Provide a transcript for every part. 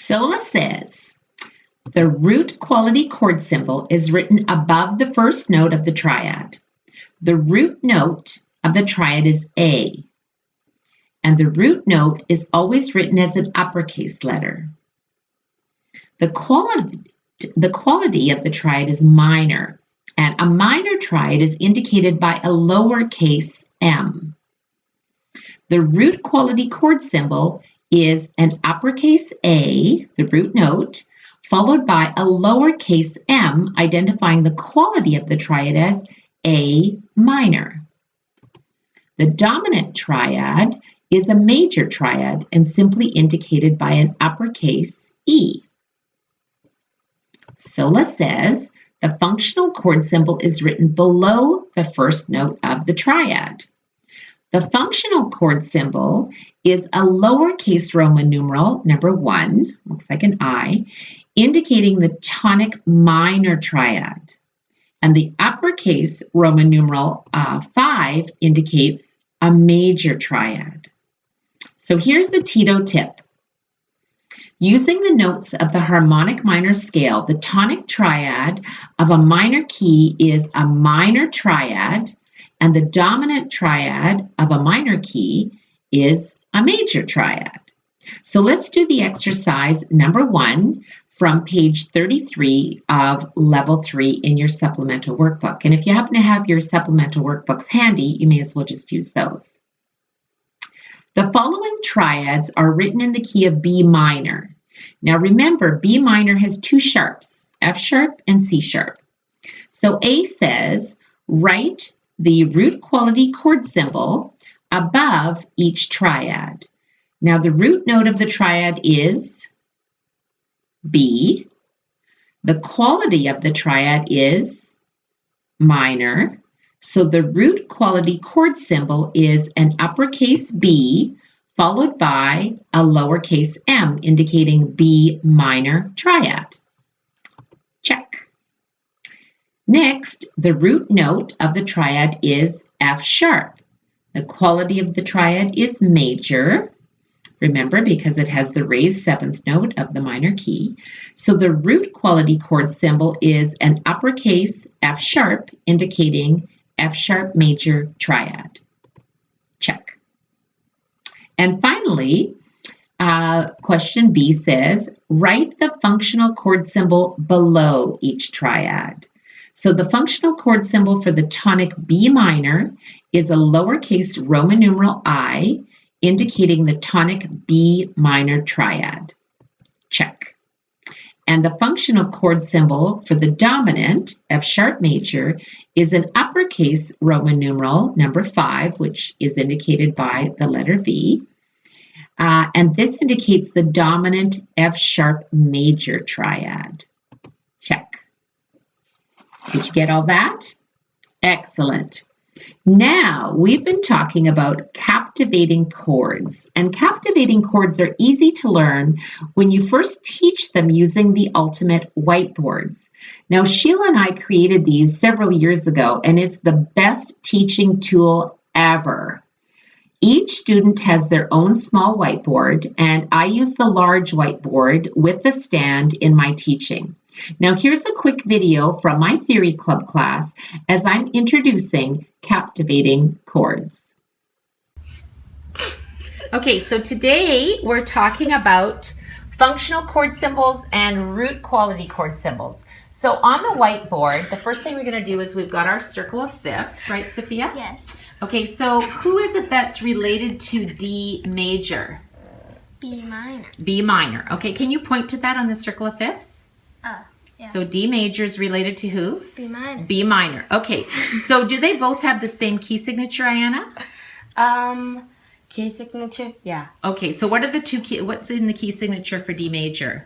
Sola says, the root quality chord symbol is written above the first note of the triad. The root note of the triad is A, and the root note is always written as an uppercase letter. The quality of the triad is minor, and a minor triad is indicated by a lowercase m. The root quality chord symbol is an uppercase A, the root note, followed by a lowercase m, identifying the quality of the triad as A minor. The dominant triad is a major triad and simply indicated by an uppercase E. Sola says the functional chord symbol is written below the first note of the triad. The functional chord symbol is a lowercase Roman numeral, number 1, looks like an I, indicating the tonic minor triad. And the uppercase Roman numeral 5 indicates a major triad. So here's the Tito tip. Using the notes of the harmonic minor scale, the tonic triad of a minor key is a minor triad, and the dominant triad of a minor key is a major triad. So let's do the exercise number 1 from page 33 of level 3 in your supplemental workbook. And if you happen to have your supplemental workbooks handy, you may as well just use those. The following triads are written in the key of B minor. Now remember, B minor has 2 sharps, F sharp and C sharp. So A says, write the root quality chord symbol above each triad. Now the root note of the triad is B. The quality of the triad is minor. So the root quality chord symbol is an uppercase B followed by a lowercase m, indicating B minor triad. Check. Next, the root note of the triad is F sharp. The quality of the triad is major. Remember, because it has the raised 7th note of the minor key. So the root quality chord symbol is an uppercase F sharp, indicating F sharp major triad. Check. And finally, question B says, write the functional chord symbol below each triad. So the functional chord symbol for the tonic B minor is a lowercase Roman numeral I, indicating the tonic B minor triad. Check. And the functional chord symbol for the dominant, F sharp major, is an uppercase Roman numeral, number 5, which is indicated by the letter V. And this indicates the dominant F sharp major triad. Check. Did you get all that? Excellent. Now, we've been talking about captivating chords, and captivating chords are easy to learn when you first teach them using the ultimate whiteboards. Now, Sheila and I created these several years ago, and it's the best teaching tool ever. Each student has their own small whiteboard, and I use the large whiteboard with the stand in my teaching. Now, here's a quick video from my Theory Club class as I'm introducing captivating chords. Okay, so today we're talking about functional chord symbols and root quality chord symbols. So on the whiteboard, the first thing we're going to do is we've got our circle of fifths, right, Sophia? Yes. Okay, so who is it that's related to D major? B minor. B minor. Okay, can you point to that on the circle of fifths? Yeah. So D major is related to who? B minor. B minor. Okay, so do they both have the same key signature, Ayanna? Key signature? Yeah. Okay, so what are the two key, what's in the key signature for D major?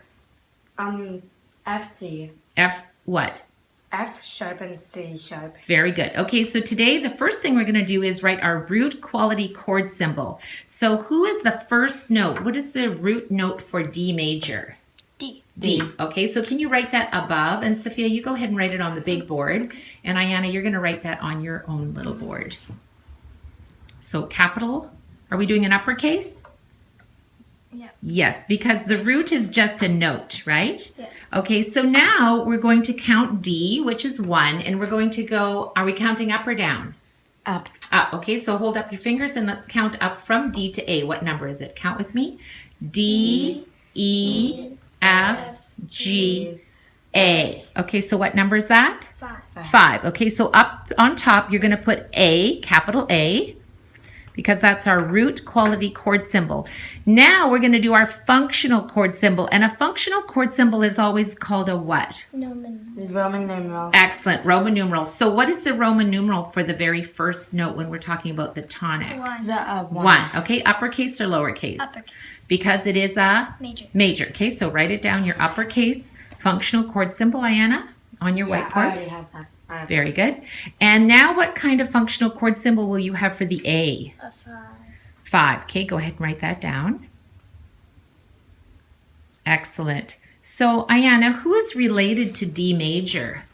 F, C. F what? F sharp and C sharp. Very good. Okay, so today the first thing we're going to do is write our root quality chord symbol. So who is the first note? What is the root note for D major? D. D. Okay, so can you write that above? And Sophia, you go ahead and write it on the big board. And Ayanna, you're going to write that on your own little board. So capital, are we doing an uppercase? Yeah. Yes, because the root is just a note, right? Yeah. Okay, so now we're going to count D, which is 1, and we're going to go, are we counting up or down? Up. Up. Okay, so hold up your fingers and let's count up from D to A. What number is it? Count with me. D, E, F, G, A. Okay, so what number is that? 5. 5. Okay, so up on top, you're going to put A, capital A, because that's our root quality chord symbol. Now we're going to do our functional chord symbol. And a functional chord symbol is always called a what? Roman numeral. Excellent, Roman numeral. So what is the Roman numeral for the very first note when we're talking about the tonic? 1. 1. Okay, uppercase or lowercase? Uppercase. Because it is a Major. major. Okay, so write it down, your uppercase functional chord symbol, Ayanna, on your I whiteboard. already have that. Very good. And now what kind of functional chord symbol will you have for the A? A 5. 5. Okay, go ahead and write that down. Excellent. So, Ayanna, who is related to D major?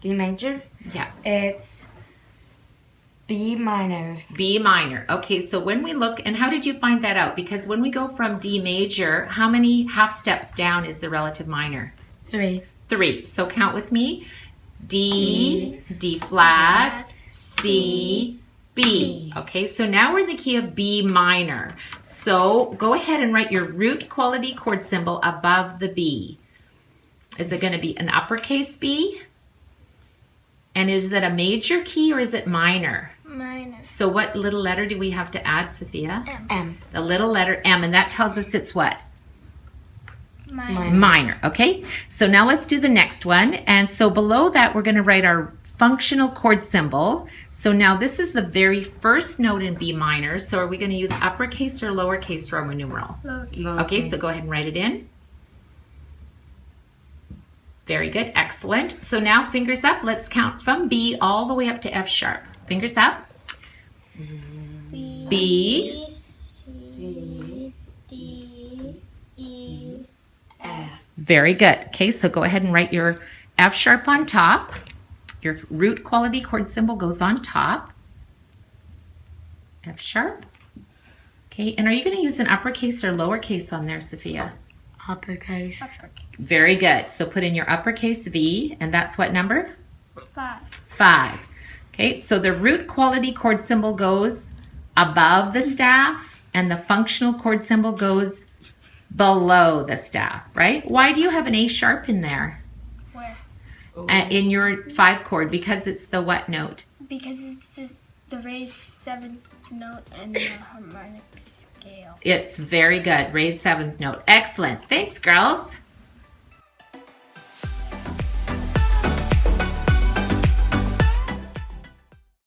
D major? Yeah. It's B minor. B minor. Okay, so when we look, and how did you find that out? Because when we go from D major, how many half steps down is the relative minor? 3. 3. So count with me. D, D flat, C, B. Okay, so now we're in the key of B minor. So go ahead and write your root quality chord symbol above the B. Is it going to be an uppercase B? And is it a major key or is it minor? Minor. So what little letter do we have to add, Sophia? M. The little letter M, and that tells us it's what? Minor. Minor. Okay, so now let's do the next one. And so below that, we're going to write our functional chord symbol. So now this is the very first note in B minor. So are we going to use uppercase or lowercase Roman numeral? Okay, so go ahead and write it in. Very good, excellent. So now fingers up. Let's count from B all the way up to F sharp. Fingers up. B, C, D, E, F. very good. Okay, so go ahead and write your F sharp on top. Your root quality chord symbol goes on top. F sharp. Okay, and are you going to use an uppercase or lowercase on there, Sophia? Uppercase. Very good. So put in your uppercase V, and that's what number? 5. 5. Okay, so the root quality chord symbol goes above the staff, and the functional chord symbol goes below the staff, right? Why do you have an A sharp in there? Where? In your 5 chord, because it's the what note? Because it's just the raised 7th note and the harmonic scale. It's very good. Raised 7th note. Excellent. Thanks, girls.